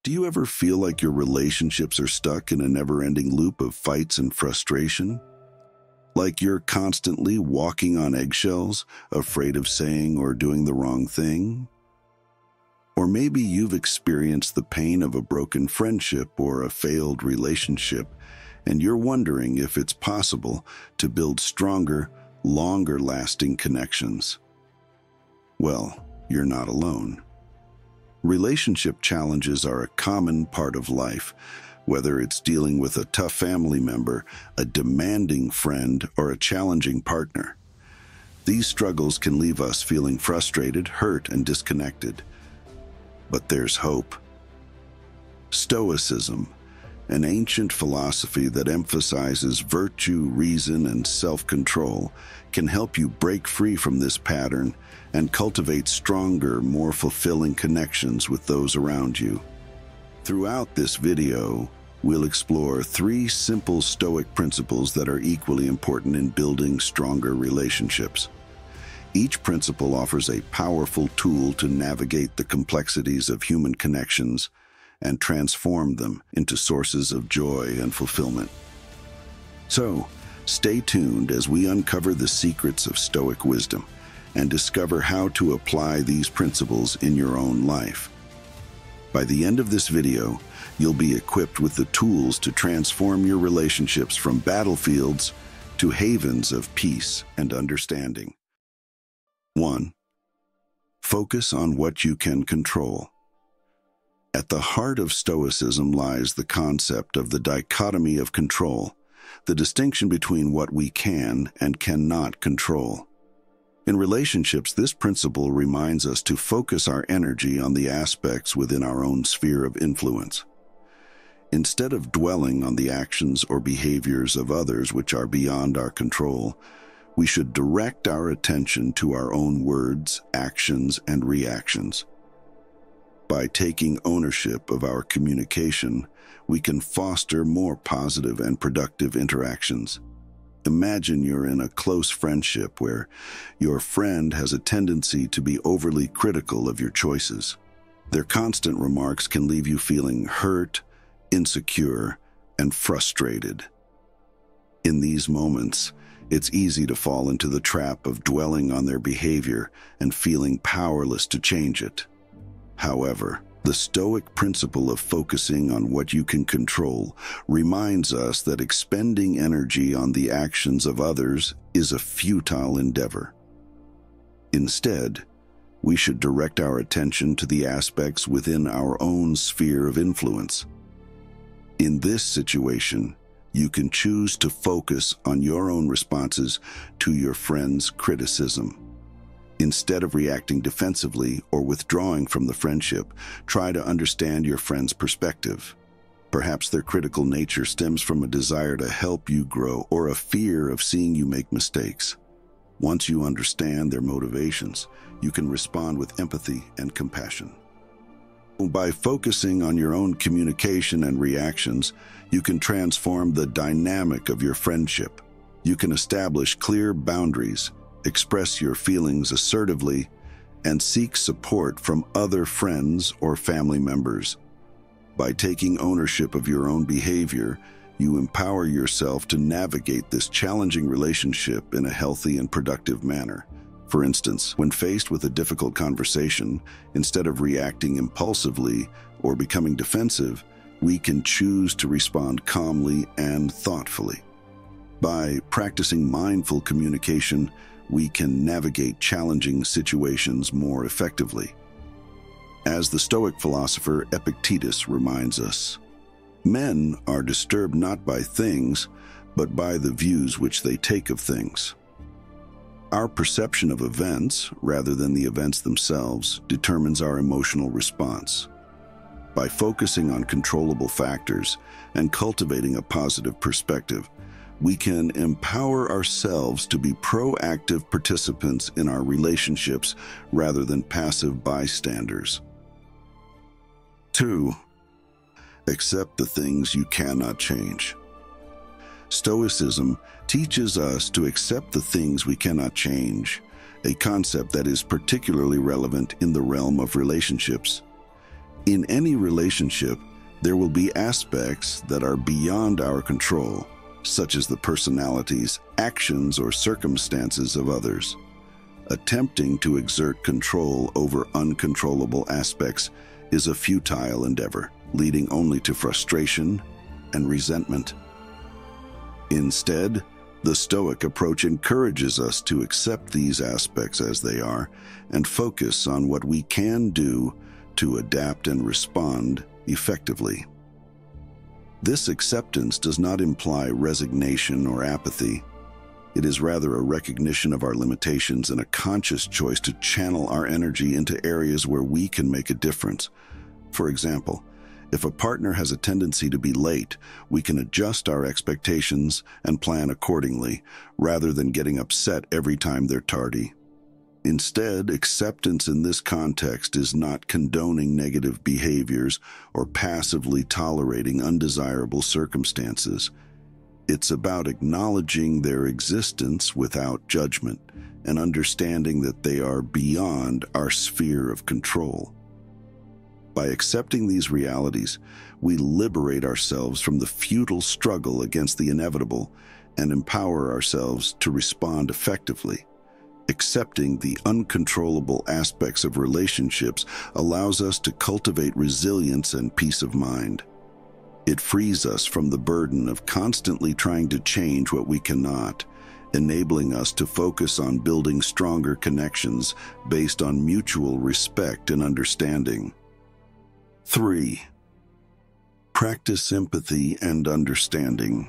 Do you ever feel like your relationships are stuck in a never-ending loop of fights and frustration? Like you're constantly walking on eggshells, afraid of saying or doing the wrong thing? Or maybe you've experienced the pain of a broken friendship or a failed relationship, and you're wondering if it's possible to build stronger, longer-lasting connections. Well, you're not alone. Relationship challenges are a common part of life, whether it's dealing with a tough family member, a demanding friend, or a challenging partner. These struggles can leave us feeling frustrated, hurt, and disconnected. But there's hope. Stoicism, an ancient philosophy that emphasizes virtue, reason, and self-control, can help you break free from this pattern and cultivate stronger, more fulfilling connections with those around you. Throughout this video, we'll explore 3 simple Stoic principles that are equally important in building stronger relationships. Each principle offers a powerful tool to navigate the complexities of human connections and transform them into sources of joy and fulfillment. So, stay tuned as we uncover the secrets of Stoic wisdom and discover how to apply these principles in your own life. By the end of this video, you'll be equipped with the tools to transform your relationships from battlefields to havens of peace and understanding. 1. Focus on what you can control. At the heart of Stoicism lies the concept of the dichotomy of control, the distinction between what we can and cannot control. In relationships, this principle reminds us to focus our energy on the aspects within our own sphere of influence. Instead of dwelling on the actions or behaviors of others which are beyond our control, we should direct our attention to our own words, actions, and reactions. By taking ownership of our communication, we can foster more positive and productive interactions. Imagine you're in a close friendship where your friend has a tendency to be overly critical of your choices. Their constant remarks can leave you feeling hurt, insecure, and frustrated. In these moments, it's easy to fall into the trap of dwelling on their behavior and feeling powerless to change it. However, the Stoic principle of focusing on what you can control reminds us that expending energy on the actions of others is a futile endeavor. Instead, we should direct our attention to the aspects within our own sphere of influence. In this situation, you can choose to focus on your own responses to your friend's criticism. Instead of reacting defensively or withdrawing from the friendship, try to understand your friend's perspective. Perhaps their critical nature stems from a desire to help you grow or a fear of seeing you make mistakes. Once you understand their motivations, you can respond with empathy and compassion. By focusing on your own communication and reactions, you can transform the dynamic of your friendship. You can establish clear boundaries, express your feelings assertively, and seek support from other friends or family members. By taking ownership of your own behavior, you empower yourself to navigate this challenging relationship in a healthy and productive manner. For instance, when faced with a difficult conversation, instead of reacting impulsively or becoming defensive, we can choose to respond calmly and thoughtfully. By practicing mindful communication, we can navigate challenging situations more effectively. As the Stoic philosopher Epictetus reminds us, men are disturbed not by things, but by the views which they take of things. Our perception of events, rather than the events themselves, determines our emotional response. By focusing on controllable factors and cultivating a positive perspective, we can empower ourselves to be proactive participants in our relationships rather than passive bystanders. 2. Accept the things you cannot change. Stoicism teaches us to accept the things we cannot change, a concept that is particularly relevant in the realm of relationships. In any relationship, there will be aspects that are beyond our control, such as the personalities, actions, or circumstances of others. Attempting to exert control over uncontrollable aspects is a futile endeavor, leading only to frustration and resentment. Instead, the Stoic approach encourages us to accept these aspects as they are and focus on what we can do to adapt and respond effectively. This acceptance does not imply resignation or apathy. It is rather a recognition of our limitations and a conscious choice to channel our energy into areas where we can make a difference. For example, if a partner has a tendency to be late, we can adjust our expectations and plan accordingly, rather than getting upset every time they're tardy. Instead, acceptance in this context is not condoning negative behaviors or passively tolerating undesirable circumstances. It's about acknowledging their existence without judgment and understanding that they are beyond our sphere of control. By accepting these realities, we liberate ourselves from the futile struggle against the inevitable and empower ourselves to respond effectively. Accepting the uncontrollable aspects of relationships allows us to cultivate resilience and peace of mind. It frees us from the burden of constantly trying to change what we cannot, enabling us to focus on building stronger connections based on mutual respect and understanding. 3. Practice empathy and understanding.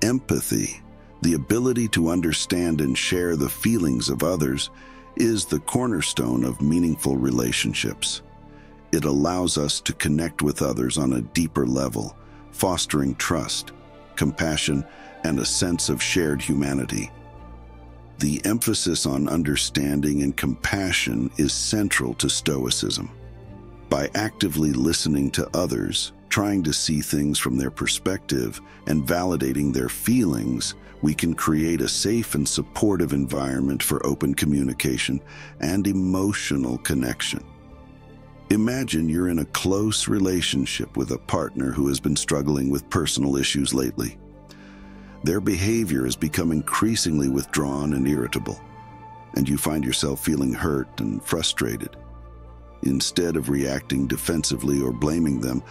Empathy, the ability to understand and share the feelings of others, is the cornerstone of meaningful relationships. It allows us to connect with others on a deeper level, fostering trust, compassion, and a sense of shared humanity. The emphasis on understanding and compassion is central to Stoicism. By actively listening to others, trying to see things from their perspective, and validating their feelings, we can create a safe and supportive environment for open communication and emotional connection. Imagine you're in a close relationship with a partner who has been struggling with personal issues lately. Their behavior has become increasingly withdrawn and irritable, and you find yourself feeling hurt and frustrated. Instead of reacting defensively or blaming them,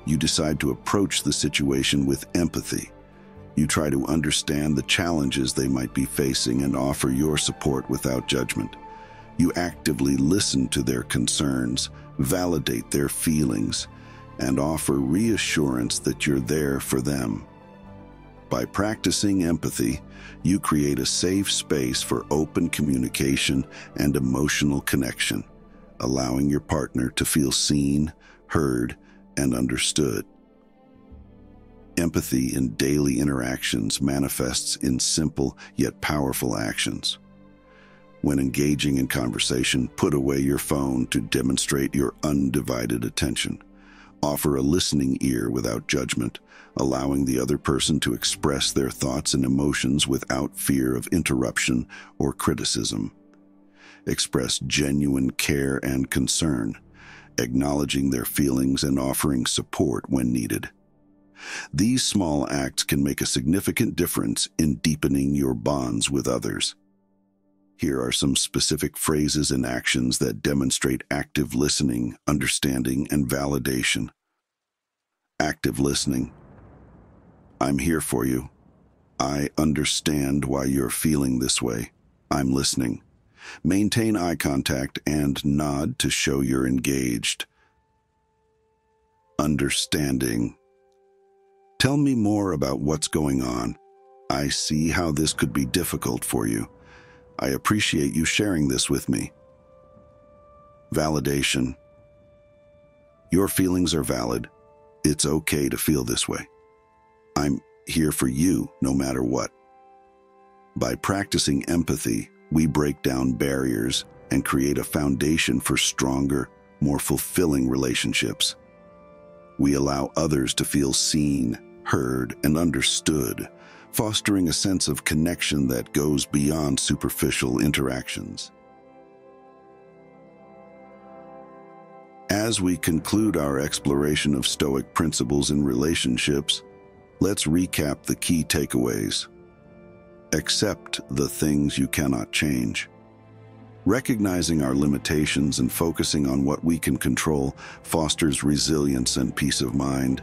you decide to approach the situation with empathy. You try to understand the challenges they might be facing and offer your support without judgment. You actively listen to their concerns, validate their feelings, and offer reassurance that you're there for them. By practicing empathy, you create a safe space for open communication and emotional connection, allowing your partner to feel seen, heard, and understood. Empathy in daily interactions manifests in simple yet powerful actions. When engaging in conversation, put away your phone to demonstrate your undivided attention. Offer a listening ear without judgment, allowing the other person to express their thoughts and emotions without fear of interruption or criticism. Express genuine care and concern, acknowledging their feelings and offering support when needed. These small acts can make a significant difference in deepening your bonds with others. Here are some specific phrases and actions that demonstrate active listening, understanding, and validation. Active listening. I'm here for you. I understand why you're feeling this way. I'm listening. Maintain eye contact and nod to show you're engaged. Understanding. Tell me more about what's going on. I see how this could be difficult for you. I appreciate you sharing this with me. Validation. Your feelings are valid. It's okay to feel this way. I'm here for you no matter what. By practicing empathy, we break down barriers and create a foundation for stronger, more fulfilling relationships. We allow others to feel seen, heard, and understood, fostering a sense of connection that goes beyond superficial interactions. As we conclude our exploration of Stoic principles in relationships, let's recap the key takeaways. Accept the things you cannot change. Recognizing our limitations and focusing on what we can control fosters resilience and peace of mind.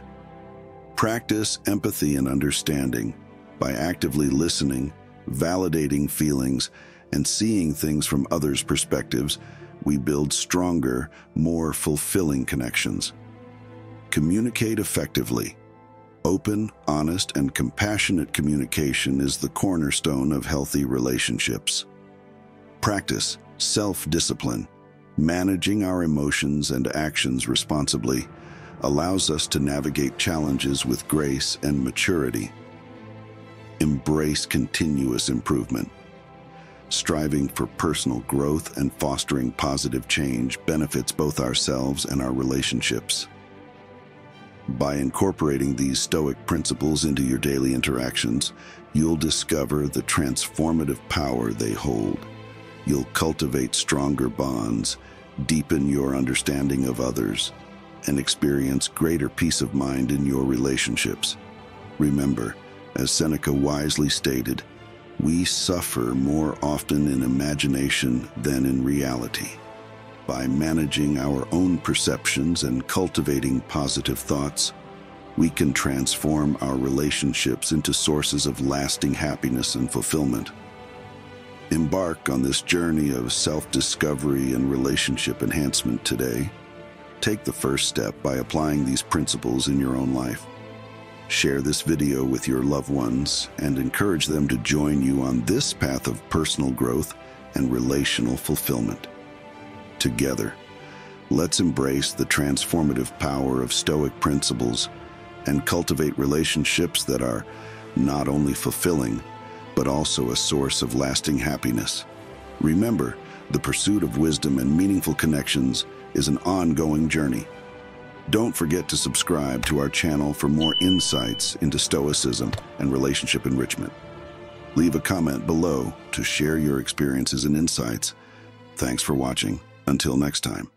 Practice empathy and understanding by actively listening, validating feelings, and seeing things from others' perspectives. We build stronger, more fulfilling connections. Communicate effectively. Open, honest, and compassionate communication is the cornerstone of healthy relationships. Practice self-discipline. Managing our emotions and actions responsibly allows us to navigate challenges with grace and maturity. Embrace continuous improvement. Striving for personal growth and fostering positive change benefits both ourselves and our relationships. By incorporating these Stoic principles into your daily interactions, you'll discover the transformative power they hold. You'll cultivate stronger bonds, deepen your understanding of others, and experience greater peace of mind in your relationships. Remember, as Seneca wisely stated, we suffer more often in imagination than in reality. By managing our own perceptions and cultivating positive thoughts, we can transform our relationships into sources of lasting happiness and fulfillment. Embark on this journey of self-discovery and relationship enhancement today. Take the first step by applying these principles in your own life. Share this video with your loved ones and encourage them to join you on this path of personal growth and relational fulfillment. Together, let's embrace the transformative power of Stoic principles and cultivate relationships that are not only fulfilling, but also a source of lasting happiness. Remember, the pursuit of wisdom and meaningful connections is an ongoing journey. Don't forget to subscribe to our channel for more insights into Stoicism and relationship enrichment. Leave a comment below to share your experiences and insights. Thanks for watching. Until next time.